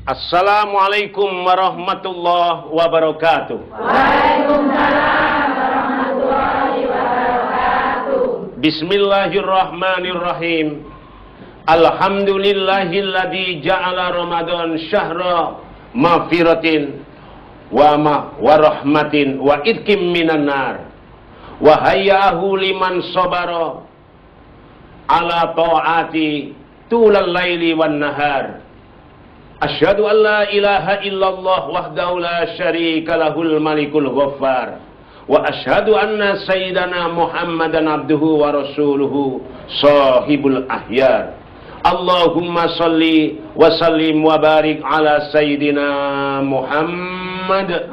Assalamualaikum warahmatullahi wabarakatuh. Waalaikumsalam warahmatullahi wabarakatuh. Bismillahirrahmanirrahim. Alhamdulillahilladzi ja'ala Ramadan syahra maghfiratin wa rahmatin wa idkim minan nar wa hayyahu liman sabara ala ta'ati tulal laili wan nahar. Asyhadu an la ilaha illallah wahdahu la syarika lahul malikul ghaffar wa asyhadu anna sayyidana Muhammadan abduhu wa rasuluhu sahibul ahyar. Allahumma salli wa sallim wa barik ala sayyidina Muhammad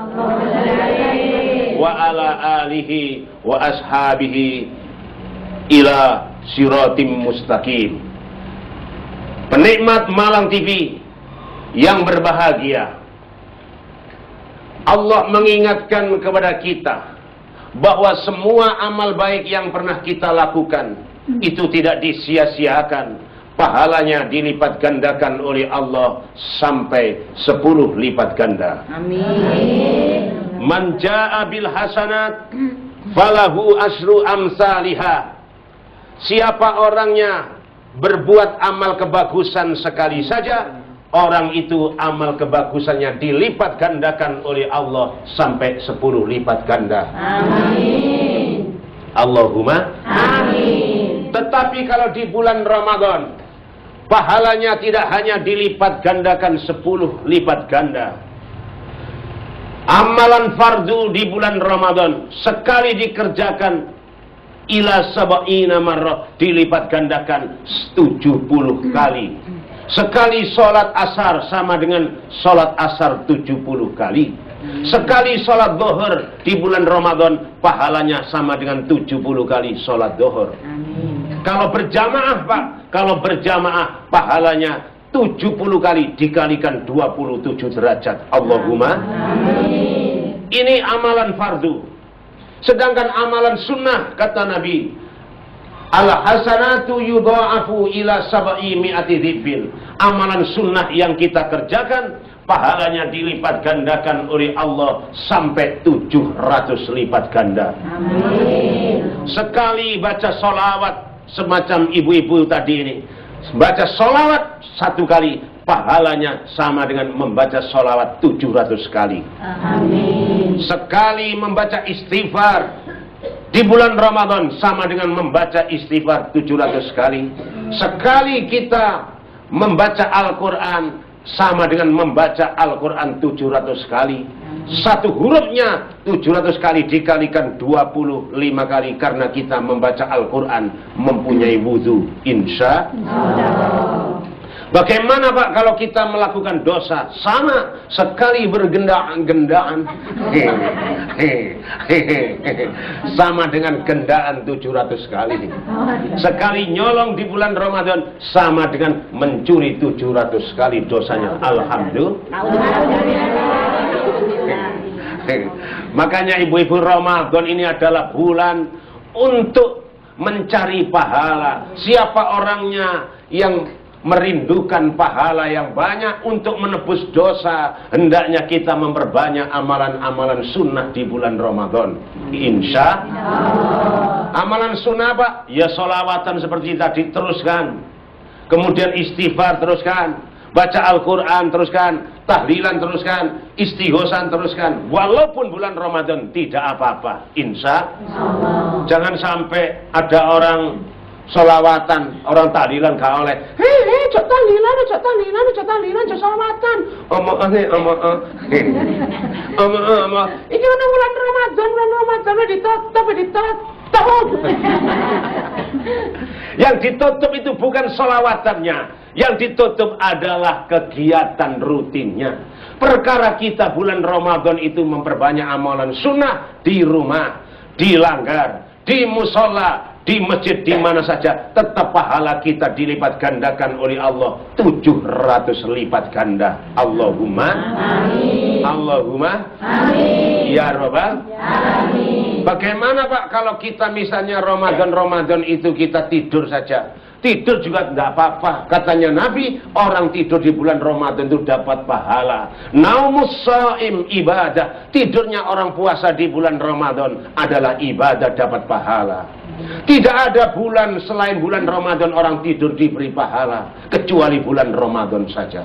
wa ala alihi wa ashabihi ila siratim mustaqim. Penikmat Malang TV yang berbahagia, Allah mengingatkan kepada kita bahwa semua amal baik yang pernah kita lakukan itu tidak disia-siakan, pahalanya dilipat gandakan oleh Allah sampai 10 lipat ganda. Amin. Man jaa bil hasanat falahu asru amsalihah. Siapa orangnya berbuat amal kebagusan sekali saja, orang itu amal kebagusannya dilipat gandakan oleh Allah sampai 10 lipat ganda. Amin. Allahumma amin. Tetapi kalau di bulan Ramadan, pahalanya tidak hanya dilipat gandakan 10 lipat ganda. Amalan fardu di bulan Ramadan sekali dikerjakan ila sab'ina marrah, dilipat gandakan 70 kali. Sekali sholat asar sama dengan sholat asar 70 kali. Sekali sholat zuhur di bulan Ramadan, pahalanya sama dengan 70 kali sholat zuhur. Kalau berjamaah Pak, kalau berjamaah pahalanya 70 kali dikalikan 27 derajat. Allahumma amin. Ini amalan fardu. Sedangkan amalan sunnah, kata Nabi, al-hasanatu yudha'afu ila sab'i mi'ati dhibin. Amalan sunnah yang kita kerjakan, pahalanya dilipat gandakan oleh Allah sampai 700 lipat ganda. Amin. Sekali baca sholawat semacam ibu-ibu tadi ini, baca sholawat 1 kali, pahalanya sama dengan membaca sholawat 700 kali. Amin. Sekali membaca istighfar di bulan Ramadan sama dengan membaca istighfar 700 kali. Sekali kita membaca Al-Quran sama dengan membaca Al-Quran 700 kali. Satu hurufnya 700 kali dikalikan 25 kali karena kita membaca Al-Quran mempunyai wudhu. Insya Allah. Bagaimana Pak kalau kita melakukan dosa? Sama, sekali bergendaan-gendaan sama dengan gendaan 700 kali. Sekali nyolong di bulan Ramadan sama dengan mencuri 700 kali dosanya. Alhamdulillah. Makanya ibu-ibu, Ramadan ini adalah bulan untuk mencari pahala. Siapa orangnya yang merindukan pahala yang banyak untuk menebus dosa, hendaknya kita memperbanyak amalan-amalan sunnah di bulan Ramadan. Insya Allah. Amalan sunnah Pak, ya sholawatan seperti tadi teruskan, kemudian istighfar teruskan, baca Al-Quran teruskan, tahlilan teruskan, istighosan teruskan, walaupun bulan Ramadan tidak apa-apa, insya Allah. Jangan sampai ada orang solawatan, orang tahlilan gak oleh. Cok tahlilan, cok solawatan. Ini kan bulan Ramadan ditutup. Yang ditutup itu bukan solawatannya, yang ditutup adalah kegiatan rutinnya. Perkara kita bulan Ramadan itu memperbanyak amalan sunnah di rumah, di langgar, di musola, di masjid, di mana saja, tetap pahala kita dilipat gandakan oleh Allah 700 lipat ganda. Allahumma amin. Allahumma amin. Ya Rabbal alamin. Bagaimana Pak kalau kita misalnya Ramadan itu kita tidur saja? Tidur juga tidak apa-apa. Katanya Nabi, orang tidur di bulan Ramadan itu dapat pahala. Naumus shaim ibadah. Tidurnya orang puasa di bulan Ramadan adalah ibadah, dapat pahala. Tidak ada bulan selain bulan Ramadan orang tidur diberi pahala, kecuali bulan Ramadan saja.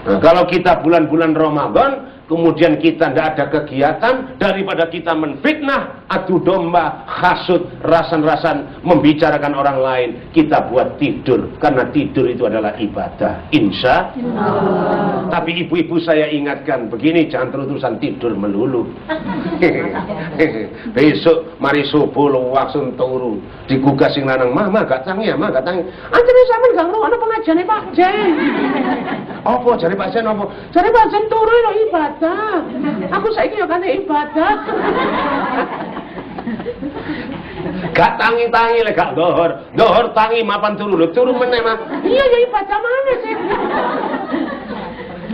Nah, kalau kita bulan-bulan Ramadan kemudian kita tidak ada kegiatan, daripada kita menfitnah, adu domba, hasud, rasan-rasan, membicarakan orang lain, kita buat tidur, karena tidur itu adalah ibadah, insya Allah. Tapi ibu-ibu saya ingatkan begini, jangan terus-terusan tidur melulu. Besok mari subuh langsung turu, digugah sing lanang, mah gak tangi ya, mah gak tangi. Anjene sampean gak ngrungokno pengajiane Pak Jen. Apa jare Pak Jen apa? Jare Pak Jen turu lho ibadah. Aku saiki yo kan ibadah. Gak tangi-tangi lek gak dohor. Dohor tangi mapan turu lho, turu meneh mah. Iya ya ibadah mana sih?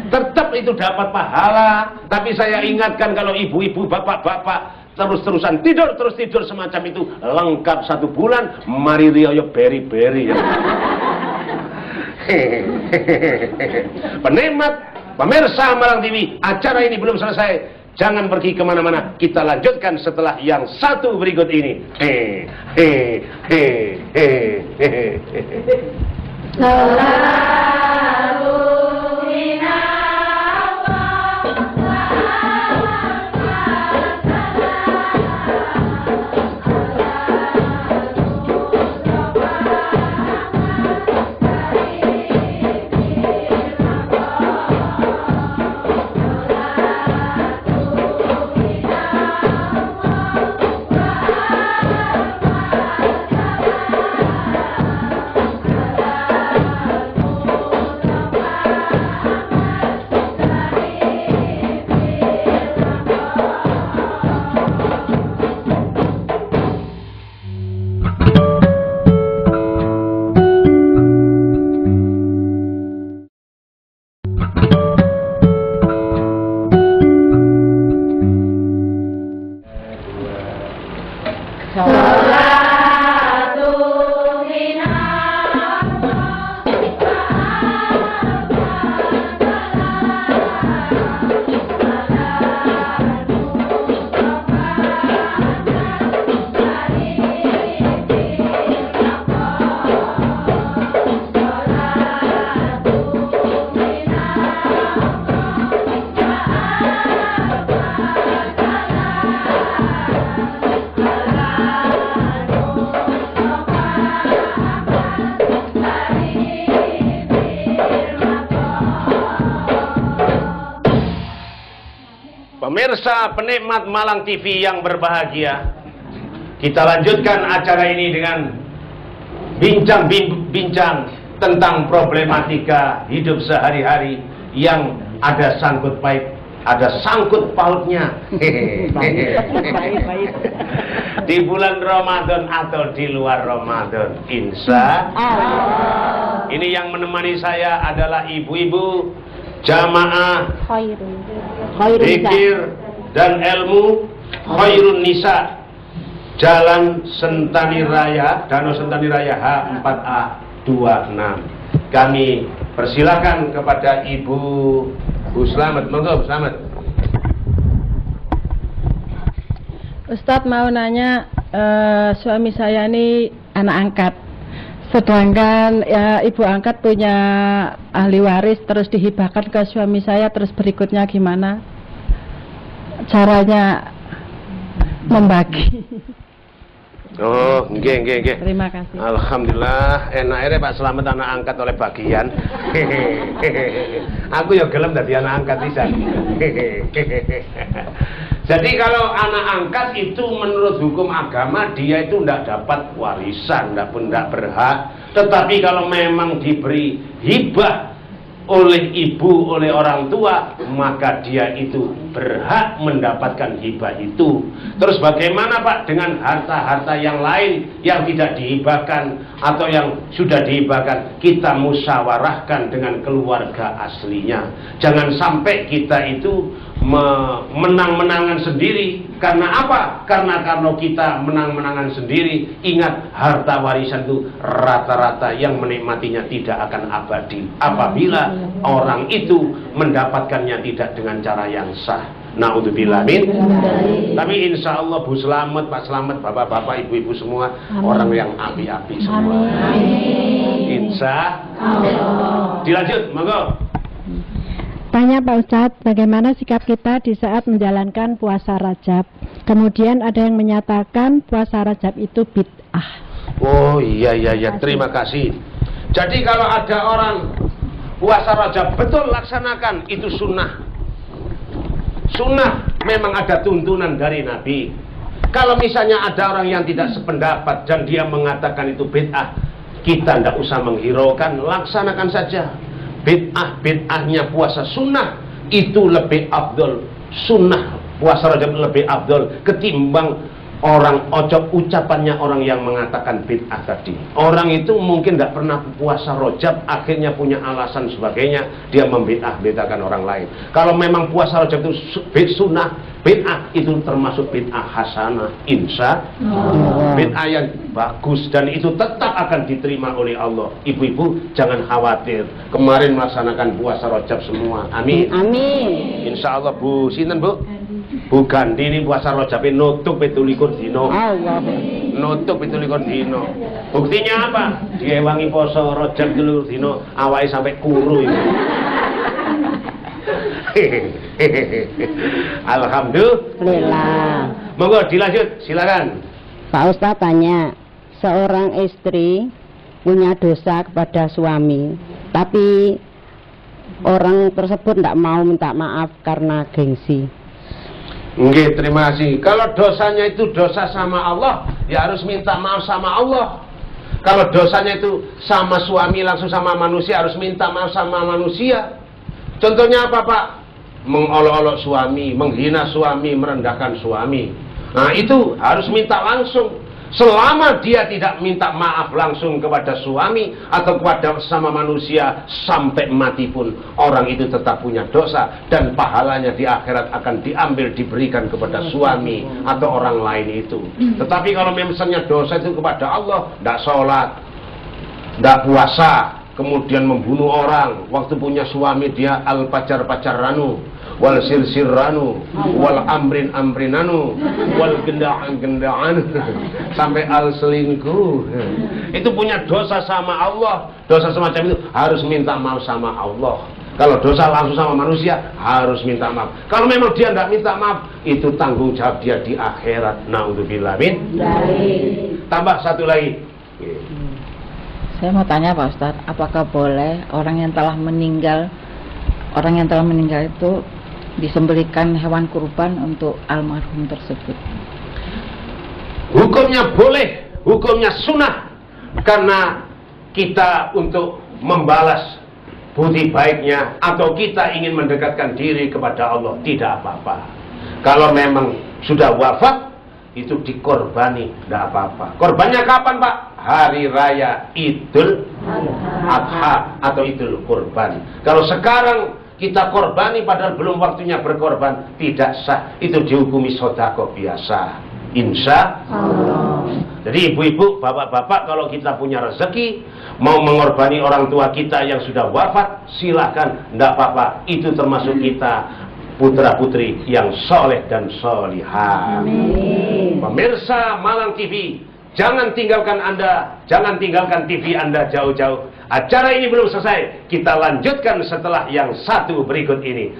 Tetap itu dapat pahala, tapi saya ingatkan kalau ibu-ibu, bapak-bapak terus-terusan tidur, terus tidur semacam itu lengkap 1 bulan, mari riyo beri-beri ya. Penikmat, pemirsa Malang TV, acara ini belum selesai. Jangan pergi kemana-mana, kita lanjutkan setelah yang satu berikut ini. Pemirsa penikmat Malang TV yang berbahagia, kita lanjutkan acara ini dengan bincang-bincang tentang problematika hidup sehari-hari yang ada sangkut pautnya di bulan Ramadan atau di luar Ramadan, insya Allah. Ini yang menemani saya adalah ibu-ibu jamaah zikir dan ilmu Khairun Nisa, Jalan Sentani Raya, Danau Sentani Raya H4A 26. Kami persilakan kepada Ibu Slamet. Monggo Bu Slamet. Ustadz mau nanya, suami saya ini anak angkat. Sedangkan ya, ibu angkat punya ahli waris terus dihibahkan ke suami saya, terus berikutnya gimana caranya membagi? Oh, nggih. Terima kasih. Alhamdulillah, enaknya Pak Slamet anak angkat oleh bagian. Aku ya gelem dadi anak angkat pisan. Jadi kalau anak angkat itu menurut hukum agama dia itu tidak dapat warisan, tidak berhak. Tetapi kalau memang diberi hibah oleh ibu, oleh orang tua, maka dia itu berhak mendapatkan hibah itu. Terus bagaimana Pak dengan harta-harta yang lain yang tidak dihibahkan atau yang sudah dihibahkan? Kita musyawarahkan dengan keluarga aslinya. Jangan sampai kita itu menang-menangan sendiri. Karena apa? Karena kalau kita menang-menangan sendiri, ingat harta warisan itu rata-rata yang menikmatinya tidak akan abadi apabila orang itu mendapatkannya tidak dengan cara yang sah. Naudzubillah min. Tapi insya Allah Bu Slamet, Pak Slamet, bapak-bapak, ibu-ibu semua orang yang api-api semua. Insya Allah. Dilanjut, monggo. Tanya Pak Ustadz, bagaimana sikap kita di saat menjalankan puasa Rajab? Kemudian ada yang menyatakan puasa Rajab itu bid'ah. Oh iya, terima kasih. Jadi kalau ada orang puasa Rajab betul laksanakan, itu sunnah. Sunnah memang ada tuntunan dari Nabi. Kalau misalnya ada orang yang tidak sependapat dan dia mengatakan itu bid'ah, kita tidak usah menghiraukan, laksanakan saja. Bid'ahnya puasa sunnah itu lebih afdol. Sunnah puasa Rajab lebih afdol ketimbang orang ucapannya orang yang mengatakan bid'ah tadi. Orang itu mungkin tidak pernah puasa Rajab, akhirnya punya alasan sebagainya, dia membid'ah-bid'ahkan orang lain. Kalau memang puasa Rajab itu sunnah, bid'ah itu termasuk bid'ah hasanah, insya Allah. Bid'ah yang bagus dan itu tetap akan diterima oleh Allah. Ibu-ibu jangan khawatir, kemarin melaksanakan puasa Rajab semua, amin. Amin. Insya Allah. Bu sinten Bu? Bu Gandhi ini puasa Rajab nutup 17 dino. Nutup 17 dino. Buktinya apa? Diewangi poso Rajab 17 dino, awake sampai kuru ini. Alhamdulillah. Monggo dilanjut, silakan. Pak Ustadz tanya, seorang istri punya dosa kepada suami, tapi orang tersebut tidak mau minta maaf karena gengsi. Nggih, terima kasih. Kalau dosanya itu dosa sama Allah, ya harus minta maaf sama Allah. Kalau dosanya itu sama suami langsung sama manusia, harus minta maaf sama manusia. Contohnya apa Pak? Mengolok-olok suami, menghina suami, merendahkan suami. Nah itu harus minta langsung. Selama dia tidak minta maaf langsung kepada suami atau kepada sesama manusia sampai mati pun, orang itu tetap punya dosa dan pahalanya di akhirat akan diambil diberikan kepada suami atau orang lain itu. Tetapi kalau misalnya dosa itu kepada Allah, tidak sholat, tidak puasa, kemudian membunuh orang, waktu punya suami dia al pacar ranu, wal sir-sirranu, wal amrinanu, wal gendaan sampai al selingkuh. Itu punya dosa sama Allah. Dosa semacam itu harus minta maaf sama Allah. Kalau dosa langsung sama manusia harus minta maaf. Kalau memang dia tidak minta maaf, itu tanggung jawab dia di akhirat. Naudzubillah min. Tambah satu lagi. Saya mau tanya Pak Ustadz, apakah boleh orang yang telah meninggal itu disembelihkan hewan kurban untuk almarhum tersebut? Hukumnya boleh, hukumnya sunnah, karena kita untuk membalas budi baiknya atau kita ingin mendekatkan diri kepada Allah, tidak apa-apa. Kalau memang sudah wafat, itu dikorbani, tidak apa-apa. Korbannya kapan Pak? Hari raya Idul Adha atau Idul Kurban. Kalau sekarang kita korbani padahal belum waktunya berkorban, tidak sah. Itu dihukumi sedekah biasa, insya Allah. Jadi ibu-ibu, bapak-bapak, kalau kita punya rezeki mau mengorbani orang tua kita yang sudah wafat, silahkan, tidak apa-apa. Itu termasuk kita putra-putri yang soleh dan solihah. Pemirsa Malang TV, Jangan tinggalkan TV Anda jauh-jauh. Acara ini belum selesai. Kita lanjutkan setelah yang satu berikut ini.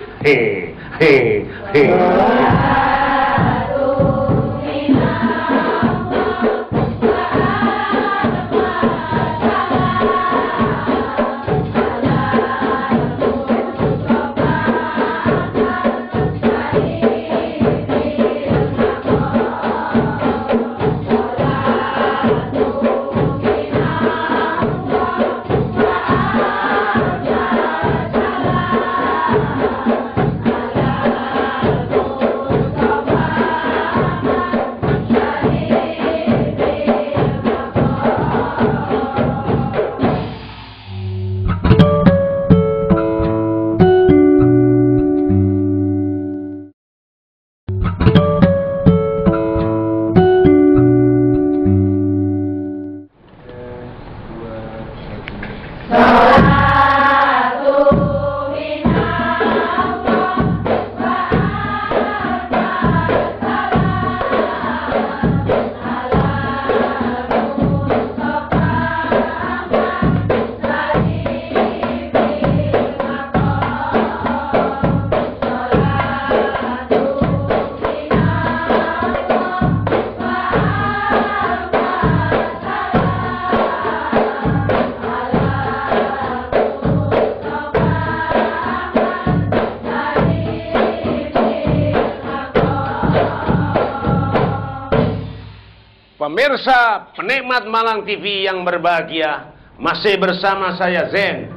Pemirsa, penikmat Malang TV yang berbahagia, masih bersama saya Zen,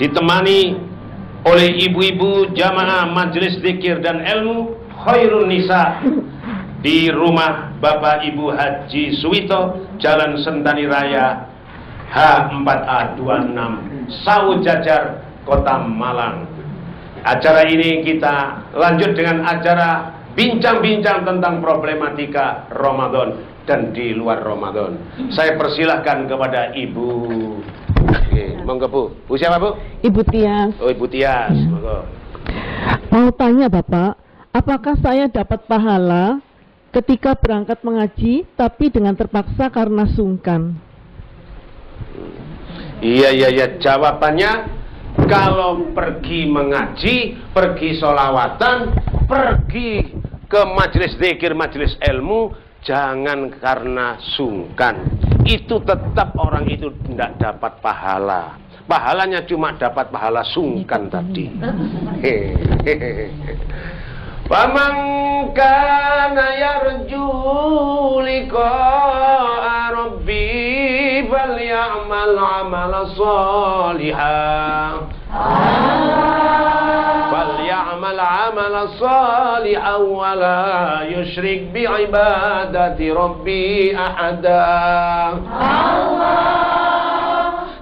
ditemani oleh ibu-ibu jamaah Majelis Dzikir dan Ilmu Khairun Nisa di rumah Bapak Ibu Haji Suwito, Jalan Sentani Raya H4A26, Sawu Jajar, Kota Malang. Acara ini kita lanjut dengan acara bincang-bincang tentang problematika Ramadan dan di luar Ramadan. Saya persilahkan kepada Ibu. Oke, monggo Bu. Bu siapa Bu? Ibu Tias. Oh, Ibu Tias, monggo. Mau tanya Bapak, apakah saya dapat pahala ketika berangkat mengaji tapi dengan terpaksa karena sungkan? Iya. Jawabannya, kalau pergi mengaji, pergi sholawatan, pergi ke majelis zikir, majelis ilmu, jangan karena sungkan. Itu tetap orang itu tidak dapat pahala. Pahalanya cuma dapat pahala sungkan tadi. Faman kana yarju liqa'a rabbi falyamal 'amalan shalihan. Falyamal 'amalan shalihan wa la yusyrik bi ibadati rabbi ahada.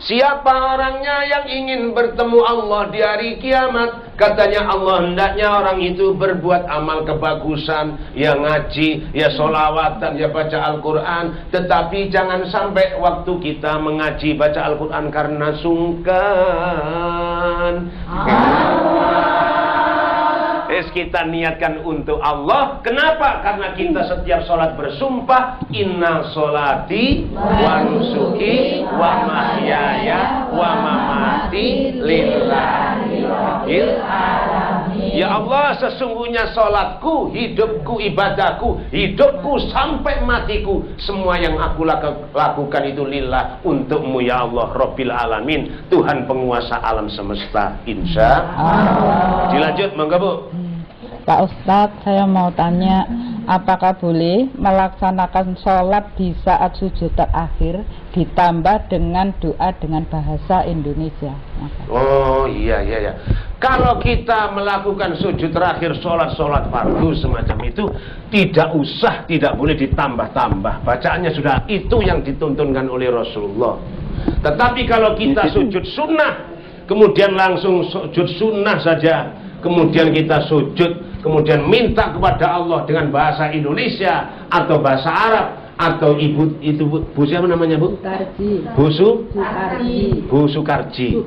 Siapa orangnya yang ingin bertemu Allah di hari kiamat, katanya Allah hendaknya orang itu berbuat amal kebagusan, ya ngaji, ya sholawatan, ya baca Al-Quran. Tetapi jangan sampai waktu kita mengaji baca Al-Quran karena sungkan. Kita niatkan untuk Allah. Kenapa? Karena kita setiap sholat bersumpah, inna sholati wa nusuki wa mahyaya wa mamati lillahi rabbil alamin. Ya Allah, sesungguhnya sholatku, hidupku, ibadahku, hidupku sampai matiku, semua yang aku lakukan itu lillah, untukmu ya Allah Rabbil alamin, Tuhan penguasa alam semesta. Insya Allah. Dilanjut, monggo Bu. Pak Ustadz, saya mau tanya, apakah boleh melaksanakan sholat di saat sujud terakhir ditambah dengan doa dengan bahasa Indonesia? Oh iya. Kalau kita melakukan sujud terakhir sholat fardu semacam itu, tidak boleh ditambah-tambah. Bacaannya sudah itu yang dituntunkan oleh Rasulullah. Tetapi kalau kita sujud sunnah, kemudian langsung sujud sunnah saja, kemudian kita sujud, kemudian minta kepada Allah dengan bahasa Indonesia atau bahasa Arab, atau Bu siapa namanya Bu? Bu Sutarji.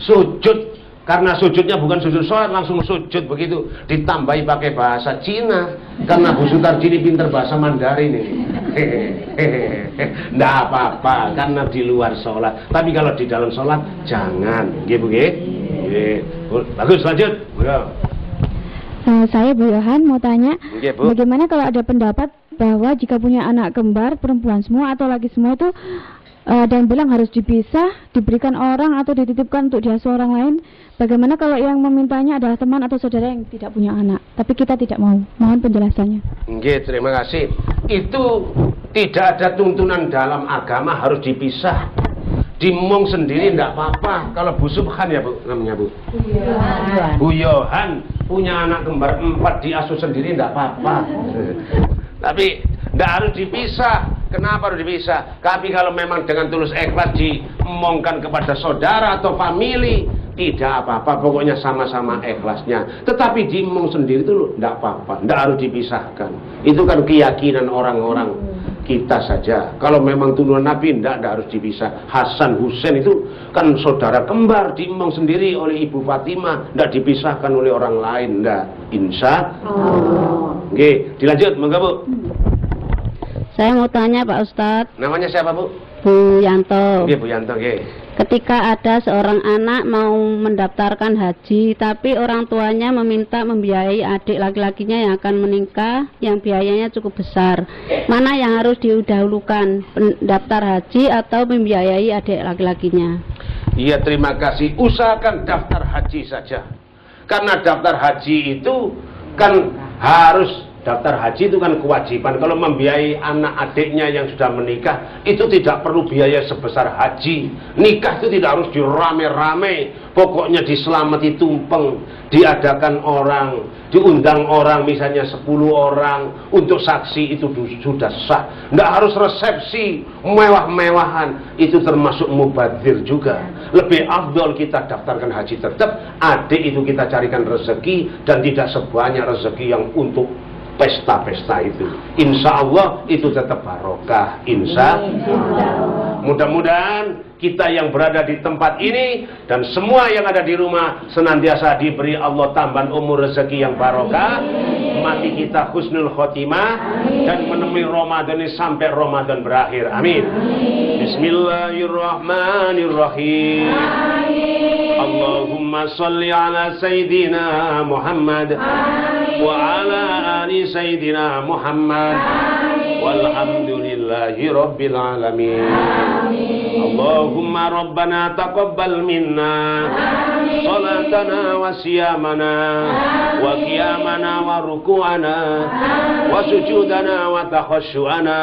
Sujud, karena sujudnya bukan sujud sholat, langsung sujud begitu, ditambahi pakai bahasa Cina, karena Bu Sutarji ini pinter bahasa Mandarin ini. Nggak apa-apa karena di luar sholat. Tapi kalau di dalam sholat jangan. Nggih, Bu nggih. Bagus, lanjut. Saya Bu Yohan mau tanya, Nggih, Bu. bagaimana kalau ada pendapat bahwa jika punya anak kembar perempuan semua atau laki semua itu dan bilang harus dipisah, diberikan orang atau dititipkan untuk diasuh orang lain. Bagaimana kalau yang memintanya adalah teman atau saudara yang tidak punya anak, tapi kita tidak mau? Mohon penjelasannya. Nggih, terima kasih. Itu tidak ada tuntunan dalam agama harus dipisah. Dimong sendiri tidak apa-apa. Kalau Bu Subhan ya Bu namanya Bu. Bu Yohan punya anak kembar 4 diasuh sendiri tidak apa-apa. Tapi tidak harus dipisah. Kenapa harus dipisah? Tapi kalau memang dengan tulus ikhlas diomongkan kepada saudara atau famili, tidak apa-apa, pokoknya sama-sama ikhlasnya. Tetapi diomong sendiri itu tidak apa-apa, tidak harus dipisahkan. Itu kan keyakinan orang-orang kita saja. Kalau memang turunan Nabi tidak harus dipisah. Hasan Husain itu kan saudara kembar, diomong sendiri oleh Ibu Fatimah, tidak dipisahkan oleh orang lain, tidak. Insya Allah. Oke, dilanjut, monggo Bu. Saya mau tanya Pak Ustadz. Namanya siapa Bu? Bu Yanto. Oke, Bu Yanto, oke. Ketika ada seorang anak mau mendaftarkan haji, tapi orang tuanya meminta membiayai adik laki-lakinya yang akan menikah, yang biayanya cukup besar. Mana yang harus didahulukan, pendaftar haji atau membiayai adik laki-lakinya? Iya, terima kasih. Usahakan daftar haji saja. Karena daftar haji itu kan harus, daftar haji itu kan kewajiban. Kalau membiayai anak adiknya yang sudah menikah, itu tidak perlu biaya sebesar haji. Nikah itu tidak harus dirame-rame, pokoknya diselamati tumpeng, diadakan orang, diundang orang, misalnya 10 orang untuk saksi, itu sudah sah. Tidak harus resepsi mewah-mewahan, itu termasuk mubadzir juga. Lebih afdol kita daftarkan haji tetap, adik itu kita carikan rezeki, dan tidak sebanyak rezeki yang untuk pesta-pesta itu. Insya Allah itu tetap barokah. Insya Allah. Mudah-mudahan kita yang berada di tempat ini dan semua yang ada di rumah senantiasa diberi Allah tambahan umur rezeki yang barokah, mati kita husnul khotimah, dan menemui Ramadan ini sampai Ramadan berakhir. Amin. Bismillahirrahmanirrahim. Allahumma salli ala Sayyidina Muhammad wa ala ali Sayyidina Muhammad walhamdulillahi rabbil alamin. Allahumma rabbana taqabbal minna salatana wa siyamana wa qiyamana wa ruku'ana wa sujudana wa takhashu'ana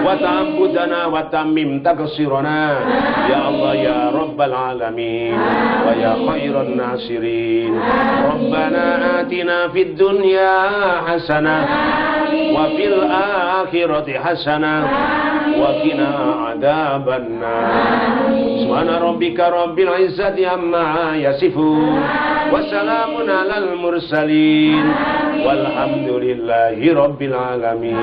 wa ta'abbudana wa tammim taqsirana ya Allah ya rabbal alamin wa ya khairan nasirin. Rabbana atina fid dunya hasanah wa fil akhirati hasanah wa qina adzabannar. Subhana rabbika rabbil izzati amma yasifun wa salamun alal mursalin walhamdulillahi rabbil alamin.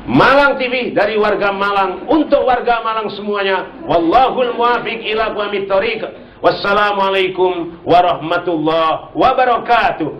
Malang TV dari warga Malang untuk warga Malang semuanya. Wallahul muwaffiq ila aqwamit thoriq. Wassalamualaikum warahmatullahi wabarakatuh.